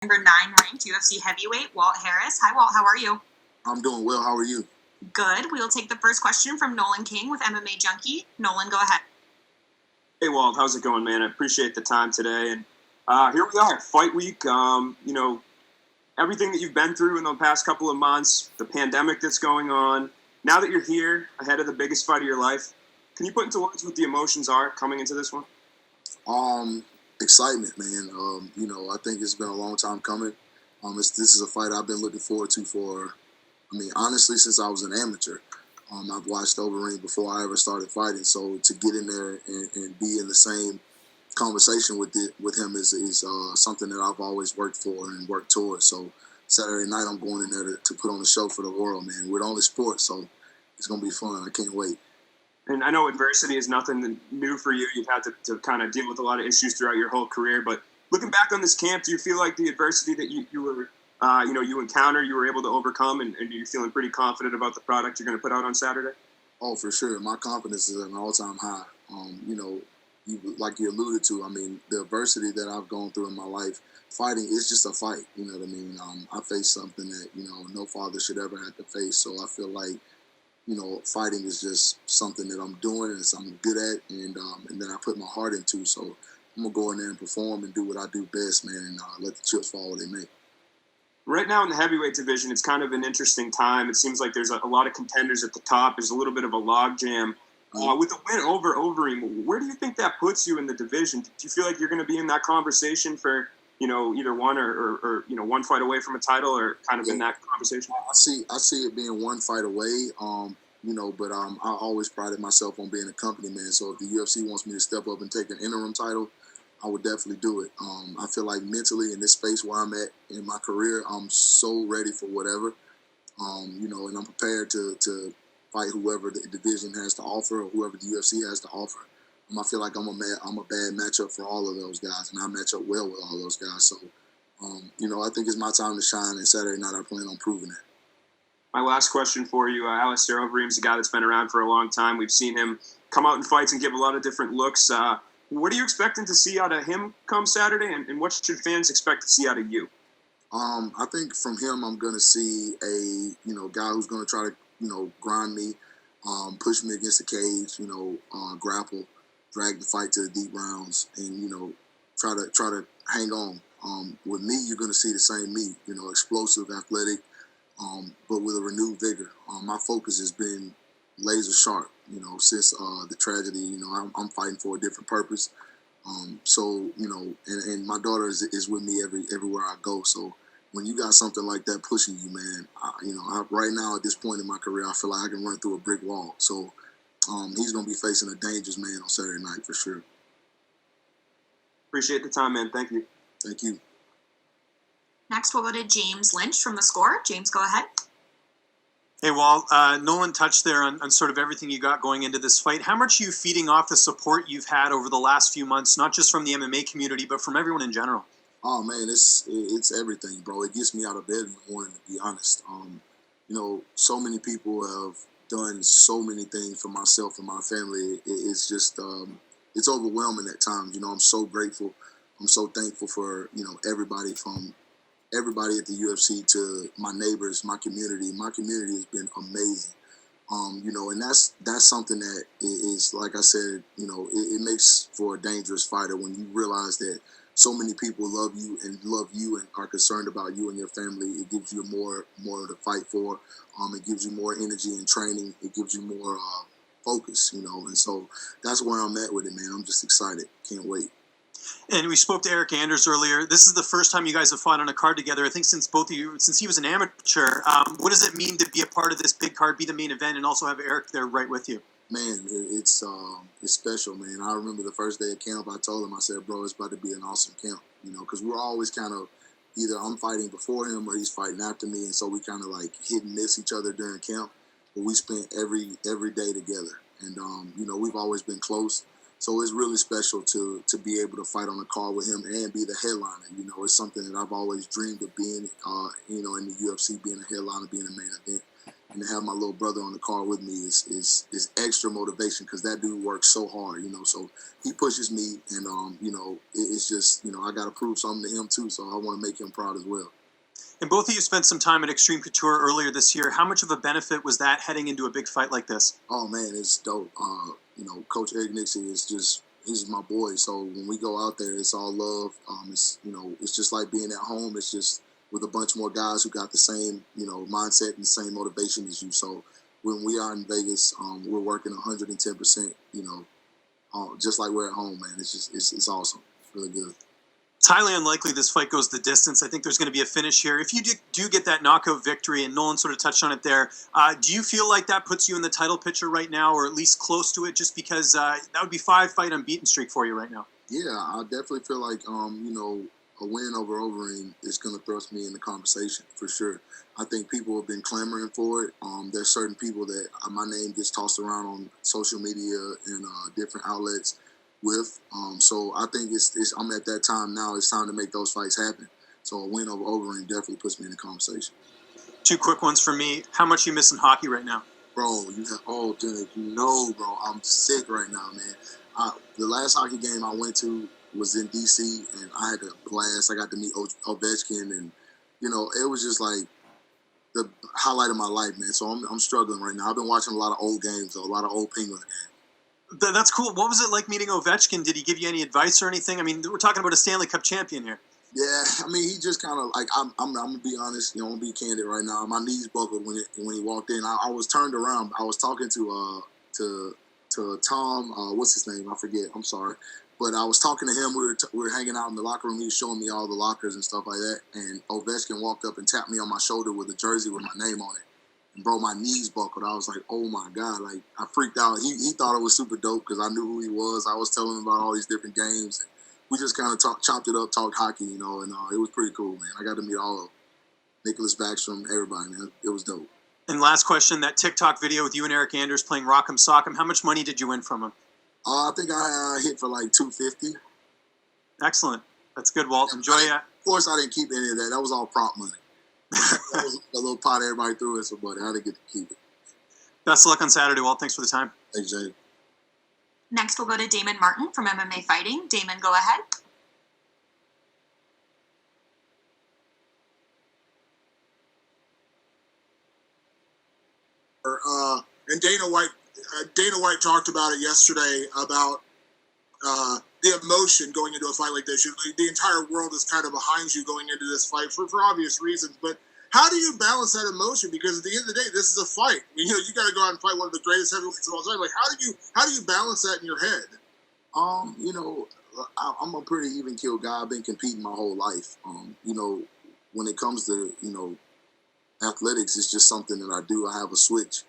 Number 9 ranked UFC heavyweight, Walt Harris. Hi, Walt. How are you? I'm doing well. How are you? Good. We will take the first question from Nolan King with MMA Junkie. Nolan, go ahead. Hey, Walt. How's it going, man? I appreciate the time today. And here we are, fight week. Everything that you've been through in the past couple of months, the pandemic that's going on. Now that you're here, ahead of the biggest fight of your life, can you put into words what the emotions are coming into this one? Excitement, man. I think it's been a long time coming. This is a fight I've been looking forward to for, honestly, since I was an amateur. I've watched Overeem before I ever started fighting, so to get in there and be in the same conversation with him is something that I've always worked for and worked towards. So Saturday night, I'm going in there to put on a show for the world, man. We're only sport, so it's going to be fun. I can't wait. And I know adversity is nothing new for you. You've had to kind of deal with a lot of issues throughout your whole career. But looking back on this camp, do you feel like the adversity that you encountered, you were able to overcome, and you're feeling pretty confident about the product you're going to put out on Saturday? Oh, for sure. My confidence is at an all-time high. Like you alluded to, the adversity that I've gone through in my life, fighting is just a fight. You know what I mean? I faced something that, no father should ever have to face. So I feel like, fighting is just something that I'm doing and something I'm good at, and then I put my heart into. So I'm going to go in there and perform and do what I do best, man, and let the chips fall where they may. Right now in the heavyweight division, it's kind of an interesting time. It seems like there's a lot of contenders at the top. There's a little bit of a logjam. With a win over Overeem, where do you think that puts you in the division? Do you feel like you're going to be in that conversation for, either one or one fight away from a title, or kind of in that conversation? I see it being one fight away. But I always prided myself on being a company man. So if the UFC wants me to step up and take an interim title, I would definitely do it. I feel like mentally in this space where I'm at in my career, I'm so ready for whatever. And I'm prepared to fight whoever the division has to offer or whoever the UFC has to offer. I feel like I'm a bad matchup for all of those guys, and I match up well with all those guys. So, I think it's my time to shine, and Saturday night I plan on proving it. My last question for you, Alistair Overeem's a guy that's been around for a long time. We've seen him come out in fights and give a lot of different looks. What are you expecting to see out of him come Saturday, and what should fans expect to see out of you? I think from him, I'm going to see a guy who's going to try to grind me, push me against the cage, grapple, drag the fight to the deep rounds, and try to hang on. With me, you're going to see the same me, explosive, athletic, but with a renewed vigor. My focus has been laser sharp, since the tragedy. I'm fighting for a different purpose. And my daughter is with me everywhere I go. So when you got something like that pushing you, man, right now at this point in my career, I feel like I can run through a brick wall. So he's going to be facing a dangerous man on Saturday night for sure. Appreciate the time, man. Thank you. Thank you. Next, we'll go to James Lynch from The Score. James, go ahead. Hey, Walt. Nolan touched there on sort of everything you got going into this fight. How much are you feeding off the support you've had over the last few months, not just from the MMA community, but from everyone in general? Oh, man, it's everything, bro. It gets me out of bed in the morning, to be honest. So many people have done so many things for myself and my family. It's just, it's overwhelming at times. I'm so grateful. I'm so thankful for, everybody from everybody at the UFC to my neighbors, my community. My community has been amazing. And that's something that is, like I said, it makes for a dangerous fighter when you realize that so many people love you and are concerned about you and your family. It gives you more to fight for. It gives you more energy and training. It gives you more focus, and so that's where I'm at with it, man. I'm just excited. Can't wait. And we spoke to Eric Anders earlier. This is the first time you guys have fought on a card together. I think since he was an amateur. What does it mean to be a part of this big card, be the main event, and also have Eric there right with you? Man, it's special, man. I remember the first day of camp, I told him, I said, bro, it's about to be an awesome camp, because we're always kind of either I'm fighting before him or he's fighting after me, and so we kind of like hit and miss each other during camp, but we spent every day together, and we've always been close. So it's really special to be able to fight on a card with him and be the headliner. It's something that I've always dreamed of being, in the UFC, being a headliner, being a main event. and to have my little brother on the car with me is extra motivation because that dude works so hard, So he pushes me, and it's just I got to prove something to him too. So I want to make him proud as well. And both of you spent some time at Extreme Couture earlier this year. How much of a benefit was that heading into a big fight like this? Oh man, it's dope. Coach Eric Nixon he's my boy. So when we go out there, it's all love. It's just like being at home. It's just with a bunch more guys who got the same, mindset and the same motivation as you. So when we are in Vegas, we're working 110%, just like we're at home, man. It's awesome. It's really good. It's highly unlikely this fight goes the distance. I think there's going to be a finish here. If you do get that knockout victory, and Nolan sort of touched on it there, do you feel like that puts you in the title picture right now, or at least close to it, just because that would be 5-fight unbeaten streak for you right now? Yeah, I definitely feel like, a win over Overeem is going to thrust me in the conversation for sure. I think people have been clamoring for it. There's certain people that my name gets tossed around on social media and different outlets with. So I think I'm at that time now. It's time to make those fights happen. So a win over Overeem definitely puts me in the conversation. 2 quick ones for me. How much you missing hockey right now? Bro, bro, I'm sick right now, man. The last hockey game I went to was in D.C., and I had a blast. I got to meet Ovechkin, and, it was just like the highlight of my life, man. So I'm struggling right now. I've been watching a lot of old games, though, a lot of old Penguins games. That's cool. What was it like meeting Ovechkin? Did he give you any advice or anything? I mean, we're talking about a Stanley Cup champion here. Yeah, I mean, he just kind of like I'm gonna be honest, I'm gonna be candid right now. My knees buckled when he walked in. I was turned around. I was talking to Tom. What's his name? I forget. I'm sorry, but I was talking to him. We were hanging out in the locker room. He was showing me all the lockers and stuff like that. And Ovechkin walked up and tapped me on my shoulder with a jersey with my name on it. And bro, my knees buckled. I was like, oh my God. Like, I freaked out. He thought it was super dope because I knew who he was. I was telling him about all these different games. And we just kind of chopped it up, talked hockey, and it was pretty cool, man. I got to meet all of them. Nicholas Backstrom, everybody, man. It was dope. And last question, that TikTok video with you and Eric Anders playing Rock'em Sock'em, how much money did you win from him? I think I hit for like $250. Excellent. That's good, Walt. Enjoy it. Of course, I didn't keep any of that. That was all prop money. That was a little pot everybody threw at somebody. I didn't get to keep it. Best of luck on Saturday, Walt. Thanks for the time. Thanks, Jay. Next, we'll go to Damon Martin from MMA Fighting. Damon, go ahead. And Dana White talked about it yesterday about the emotion going into a fight like this. The entire world is kind of behind you going into this fight for obvious reasons. But how do you balance that emotion? Because at the end of the day, this is a fight. You got to go out and fight one of the greatest heavyweights of all time. Like, how do you balance that in your head? I'm a pretty even keel guy. I've been competing my whole life. When it comes to athletics, it's just something that I do. I have a switch.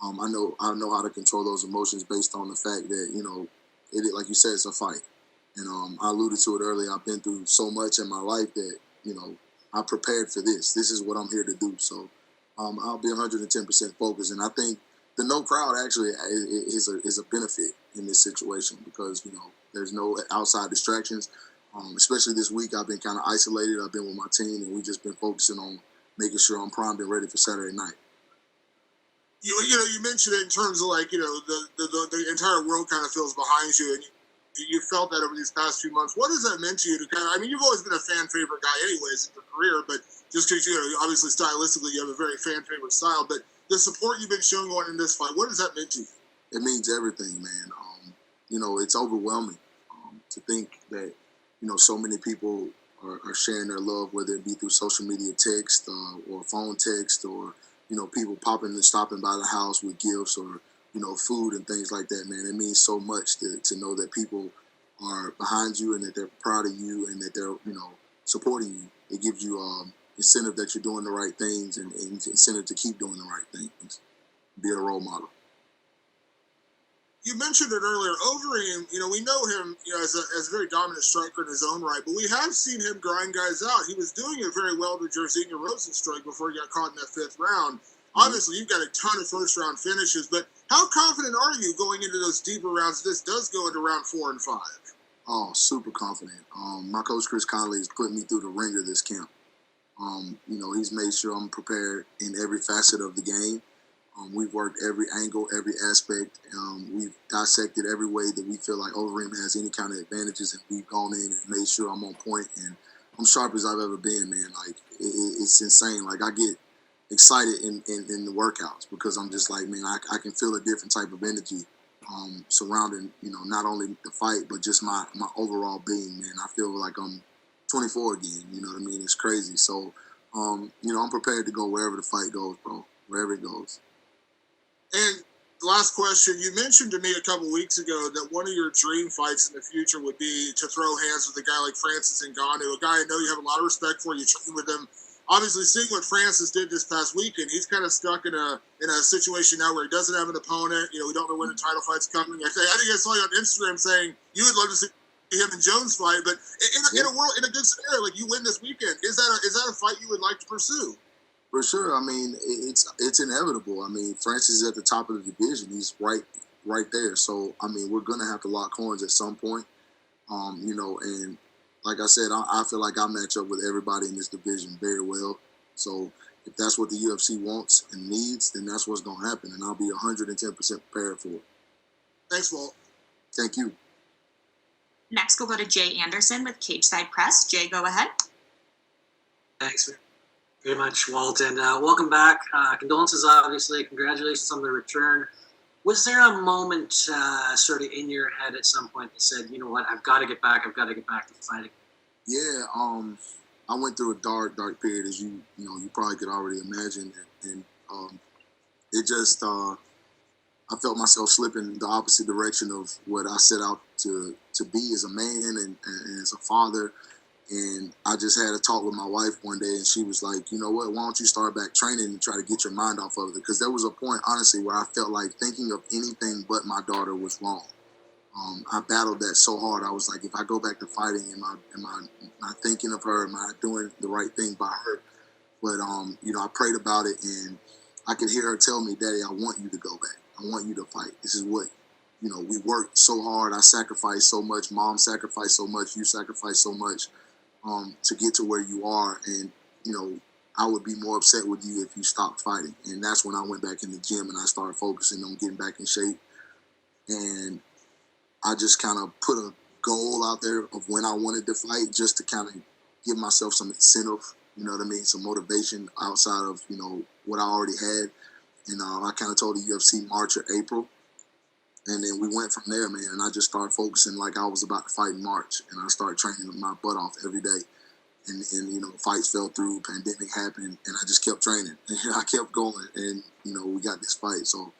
I know how to control those emotions based on the fact that like you said, it's a fight. And I alluded to it earlier. I've been through so much in my life that I prepared for this. This is what I'm here to do. So I'll be 110% focused. And I think the no crowd actually is a benefit in this situation because there's no outside distractions. Especially this week, I've been kind of isolated. I've been with my team, and we've just been focusing on making sure I'm primed and ready for Saturday night. You mentioned it in terms of like the entire world kind of feels behind you, and you felt that over these past few months. What has that meant to you? You've always been a fan favorite guy, anyways, in your career. But just because obviously stylistically you have a very fan favorite style, but the support you've been showing going in this fight, what has that meant to you? It means everything, man. It's overwhelming to think that so many people are sharing their love, whether it be through social media text or phone text or people popping and stopping by the house with gifts or food and things like that, man. It means so much to know that people are behind you and that they're proud of you and that they're supporting you. It gives you incentive that you're doing the right things and incentive to keep doing the right things. Be a role model. You mentioned it earlier, Overeem, we know him as a very dominant striker in his own right, but we have seen him grind guys out. He was doing it very well to Jairzinho Rozenstruik before he got caught in that 5th round. Obviously, you've got a ton of first-round finishes, but how confident are you going into those deeper rounds? This does go into round 4 and 5. Oh, super confident. My coach, Chris Conley, has put me through the ringer this camp. He's made sure I'm prepared in every facet of the game. We've worked every angle, every aspect. We've dissected every way that we feel like Overeem has any kind of advantages, and we've gone in and made sure I'm on point, and I'm sharp as I've ever been, man. Like, it's insane. Like, I get excited in the workouts because I'm just like, man, I can feel a different type of energy surrounding, not only the fight, but just my overall being, man. I feel like I'm 24 again, you know what I mean? It's crazy. So, I'm prepared to go wherever the fight goes, bro, wherever it goes. And last question, you mentioned to me a couple weeks ago that one of your dream fights in the future would be to throw hands with a guy like Francis Ngannou, a guy I know you have a lot of respect for. You train with him. Obviously, seeing what Francis did this past weekend, he's kind of stuck in a situation now where he doesn't have an opponent. We don't know when the title fight's coming. I think I saw you on Instagram saying you would love to see him and Jones fight, but in a good scenario, like you win this weekend, is that a fight you would like to pursue? For sure. I mean, it's inevitable. I mean, Francis is at the top of the division. He's right there. So, I mean, we're going to have to lock horns at some point. And like I said, I feel like I match up with everybody in this division very well. So if that's what the UFC wants and needs, then that's what's going to happen. And I'll be 110% prepared for it. Thanks, Walt. Thank you. Next, we'll go to Jay Anderson with Cageside Press. Jay, go ahead. Thanks very much, Walt, and welcome back. Condolences, obviously. Congratulations on the return. Was there a moment sort of in your head at some point that said, you know what, I've got to get back to fighting? Yeah, I went through a dark period, as you probably could already imagine, and it just I felt myself slipping the opposite direction of what I set out to be as a man and as a father. And I just had a talk with my wife one day, and she was like, you know what, why don't you start back training and try to get your mind off of it? Because there was a point, honestly, where I felt like thinking of anything but my daughter was wrong. I battled that so hard. I was like, if I go back to fighting, am I not thinking of her? Am I doing the right thing by her? But, I prayed about it, and I could hear her tell me, Daddy, I want you to go back. I want you to fight. This is what, we worked so hard. I sacrificed so much. Mom sacrificed so much. You sacrificed so much. To get to where you are, and I would be more upset with you if you stopped fighting. And that's when I went back in the gym and I started focusing on getting back in shape. And I just kind of put a goal out there of when I wanted to fight, just to kind of give myself some incentive, some motivation outside of what I already had. And I kind of told the UFC March or April. And then we went from there, man, and I just started focusing like I was about to fight in March. And I started training my butt off every day. And fights fell through, pandemic happened, and I just kept training. And I kept going, and, we got this fight. So,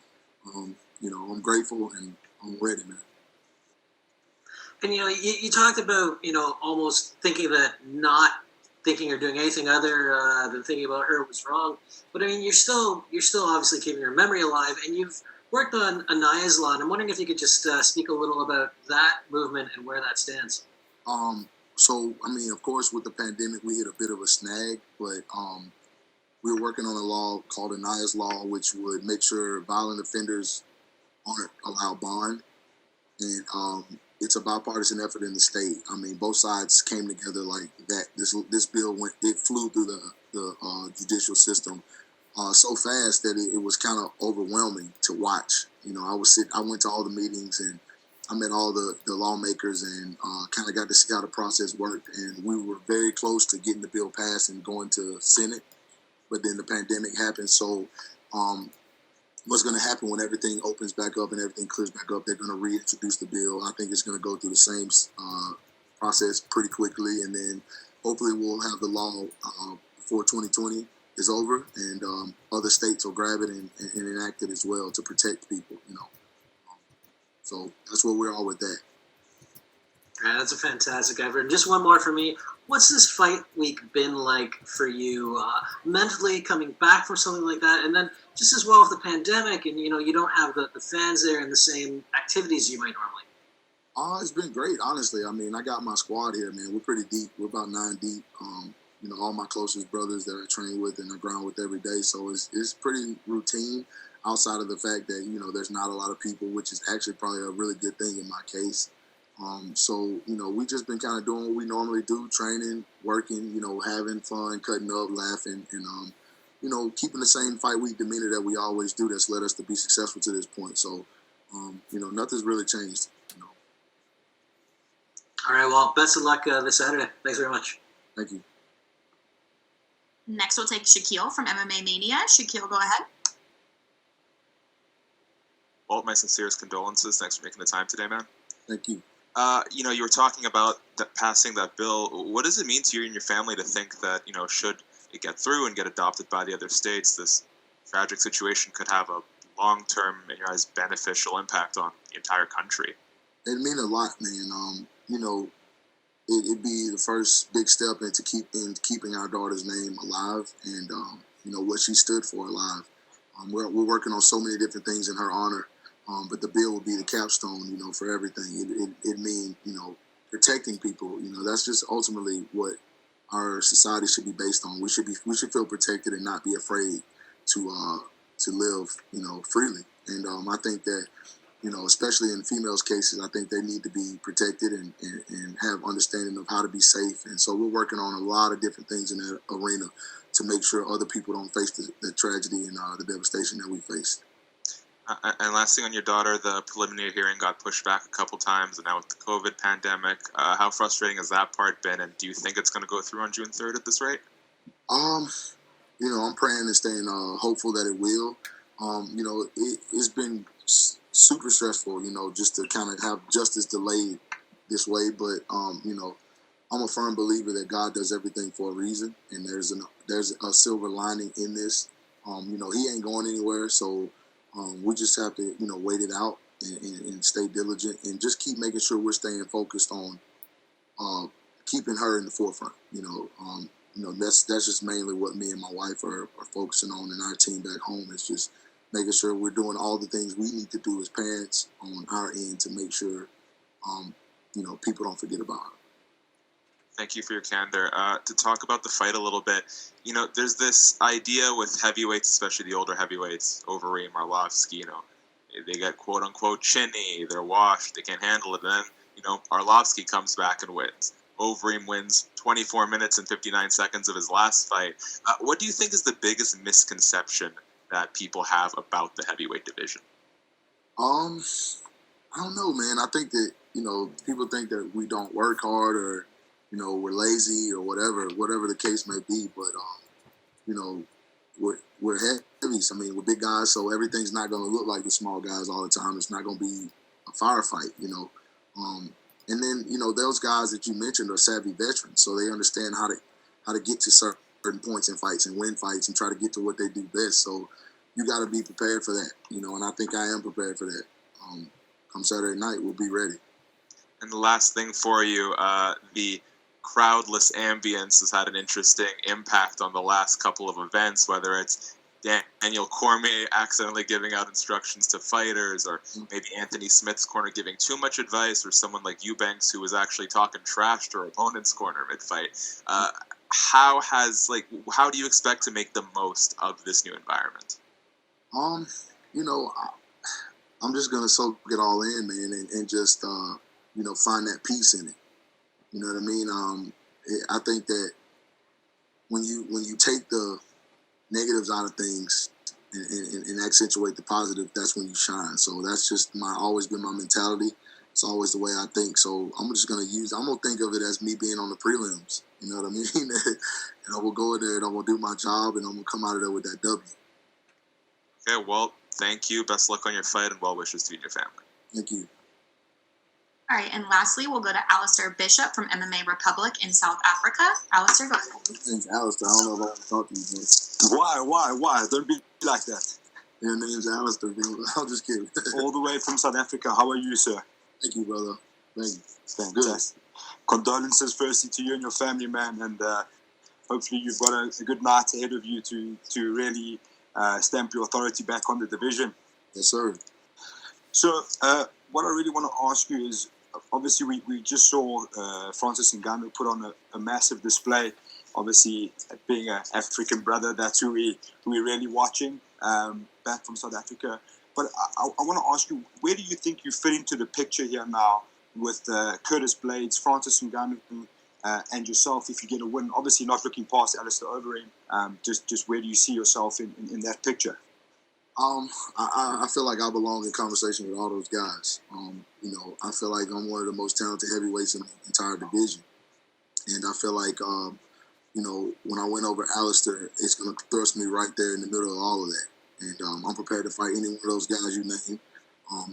I'm grateful, and I'm ready, man. And, you talked about, almost thinking that not thinking or doing anything other than thinking about her was wrong. But, I mean, you're still obviously keeping her memory alive, and you've worked on Anaya's Law, and I'm wondering if you could just speak a little about that movement and where that stands. So, I mean, of course, with the pandemic, we hit a bit of a snag, but we were working on a law called Anaya's Law, which would make sure violent offenders aren't allowed bond. And it's a bipartisan effort in the state. I mean, both sides came together like that. This bill flew through the judicial system so fast that it was kind of overwhelming to watch. I went to all the meetings, and I met all the lawmakers, and kind of got to see how the process worked. And we were very close to getting the bill passed and going to Senate, but then the pandemic happened. So what's going to happen when everything opens back up and everything clears back up, they're going to reintroduce the bill. I think it's going to go through the same process pretty quickly, and then hopefully we'll have the law before 2020 is over, and other states will grab it and enact it as well to protect people, So that's where we're all with that. All right, that's a fantastic effort. And just one more for me. What's this fight week been like for you, mentally coming back from something like that? And then just as well with the pandemic, and you don't have the fans there and the same activities you might normally. It's been great, honestly. I mean, I got my squad here, man. We're pretty deep. We're about 9 deep. All my closest brothers that I train with and I grind with every day. So it's pretty routine outside of the fact that, there's not a lot of people, which is actually probably a really good thing in my case. So, we just been kind of doing what we normally do, training, working, having fun, cutting up, laughing. And keeping the same fight week demeanor that we always do that's led us to be successful to this point. So, nothing's really changed. All right, well, best of luck this Saturday. Thanks very much. Thank you. Next, we'll take Shaquille from MMA Mania. Shaquille, go ahead. Walt, my sincerest condolences. Thanks for making the time today, man. Thank you. You were talking about passing that bill. What does it mean to you and your family to think that, should it get through and get adopted by the other states, this tragic situation could have a long-term, in your eyes, beneficial impact on the entire country? It mean a lot, man. It'd be the first big step into keeping our daughter's name alive and, what she stood for alive. We're working on so many different things in her honor, but the bill will be the capstone, for everything. It means, protecting people. That's just ultimately what our society should be based on. We should feel protected and not be afraid to live, freely. And I think that, especially in females' cases, I think they need to be protected and have understanding of how to be safe. And so we're working on a lot of different things in that arena to make sure other people don't face the tragedy and the devastation that we faced. And last thing on your daughter, the preliminary hearing got pushed back a couple times, and now with the COVID pandemic, how frustrating has that part been? And do you think it's going to go through on June 3rd at this rate? I'm praying and staying hopeful that it will. It's been super stressful, just to kind of have justice delayed this way. But, I'm a firm believer that God does everything for a reason, and there's a silver lining in this. He ain't going anywhere, so we just have to, wait it out and stay diligent and just keep making sure we're staying focused on keeping her in the forefront. That's just mainly what me and my wife are focusing on, and our team back home is just making sure we're doing all the things we need to do as parents on our end to make sure, people don't forget about her. Thank you for your candor. To talk about the fight a little bit, there's this idea with heavyweights, especially the older heavyweights, Overeem, Arlovsky, they get quote unquote chinny, they're washed, they can't handle it. And then, Arlovsky comes back and wins. Overeem wins 24 minutes and 59 seconds of his last fight. What do you think is the biggest misconception that people have about the heavyweight division? I don't know, man. I think that, people think that we don't work hard or, we're lazy or whatever the case may be. But, we're heavies. I mean, we're big guys, so everything's not going to look like the small guys all the time. It's not going to be a firefight, And then, those guys that you mentioned are savvy veterans, so they understand how to get to certain points in fights and win fights and try to get to what they do best. So you got to be prepared for that, and I think I am prepared for that. Come Saturday night, we'll be ready. And the last thing for you, the crowdless ambience has had an interesting impact on the last couple of events, whether it's Daniel Cormier accidentally giving out instructions to fighters, or maybe Anthony Smith's corner giving too much advice, or someone like Eubanks who was actually talking trash to her opponent's corner mid-fight. How do you expect to make the most of this new environment? I'm just gonna soak it all in, man, and just find that peace in it. You know what I mean? I think that when you take the negatives out of things and accentuate the positive, that's when you shine. So that's just always been my mentality. It's always the way I think. So I'm gonna think of it as me being on the prelims. You know what I mean? And I will go in there and I'm gonna do my job and I'm gonna come out of there with that W. Okay, Walt, thank you. Best luck on your fight and well wishes to you and your family. Thank you. All right, and lastly, we'll go to Alistair Bishop from MMA Republic in South Africa. Alistair, go ahead. My name's Alistair. I don't know if I want to talk to you, but Why? Don't be like that. your name's Alistair. I'm just kidding. All the way from South Africa. How are you, sir? Thank you, brother. Thank you. Fantastic. Condolences firstly to you and your family, man, and hopefully you've got a good night ahead of you to really stamp your authority back on the division. Yes, sir. So what I really want to ask you is, obviously we just saw Francis Ngannou put on a massive display. Obviously, being an African brother, that's who we're really watching back from South Africa. But I want to ask you, where do you think you fit into the picture here now with Curtis Blades, Francis Ngannou, and yourself if you get a win? Obviously, not looking past Alistair Overeem. Just where do you see yourself in that picture? I feel like I belong in conversation with all those guys. I feel like I'm one of the most talented heavyweights in the entire division, and I feel like when I went over Alistair, it's going to thrust me right there in the middle of all of that. And I'm prepared to fight any one of those guys you name.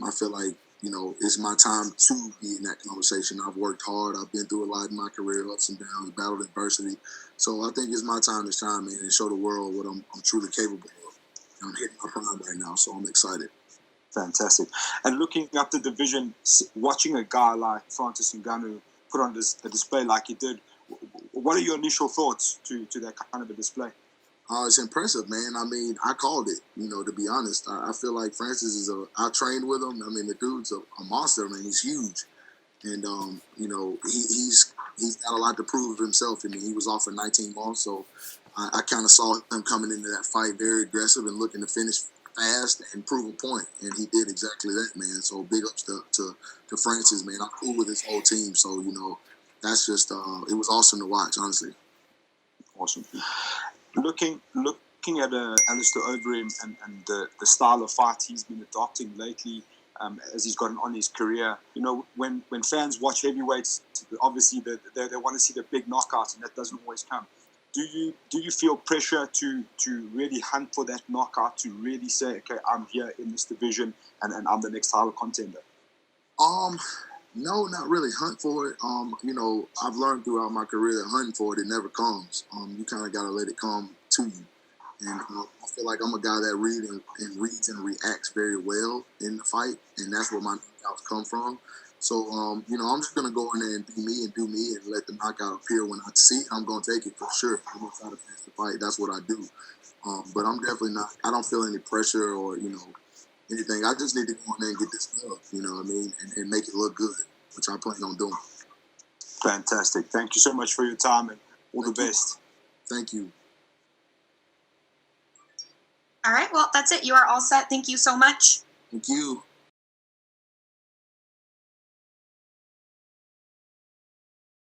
I feel like, it's my time to be in that conversation. I've worked hard. I've been through a lot in my career, ups and downs, battled adversity. So I think it's my time to shine, man, and show the world what I'm truly capable of. And I'm hitting my prime right now, so I'm excited. Fantastic. And looking up the division, watching a guy like Francis Ngannou put on a display like he did, what are your initial thoughts to that kind of a display? It's impressive, man. I mean, I called it, to be honest. I feel like Francis I trained with him. I mean, the dude's a monster, man. He's huge. And, he's got a lot to prove of himself. I mean, he was off for 19 months, so I kind of saw him coming into that fight very aggressive and looking to finish fast and prove a point. And he did exactly that, man. So big ups to Francis, man. I'm cool with his whole team. So, that's just, it was awesome to watch, honestly. Awesome. Looking at Alistair Overeem and the style of fight he's been adopting lately, as he's gotten on his career, when fans watch heavyweights, obviously they want to see the big knockouts, and that doesn't always come. Do you feel pressure to really hunt for that knockout, to really say, okay, I'm here in this division and I'm the next title contender? No, not really hunt for it. I've learned throughout my career that hunting for it never comes. You kind of got to let it come to you. And I feel like I'm a guy that reads and reacts very well in the fight, and that's where my knockouts come from. So, I'm just going to go in there and be me and do me and let the knockout appear when I see it. I'm going to take it for sure. I'm going to try to finish the fight. That's what I do. But I'm definitely not, I don't feel any pressure or, anything. I just need to go in there and get this done, and make it look good, which I plan on doing. Fantastic. Thank you so much for your time, and all the best. Thank you. All right, well, that's it. You are all set. Thank you so much. Thank you.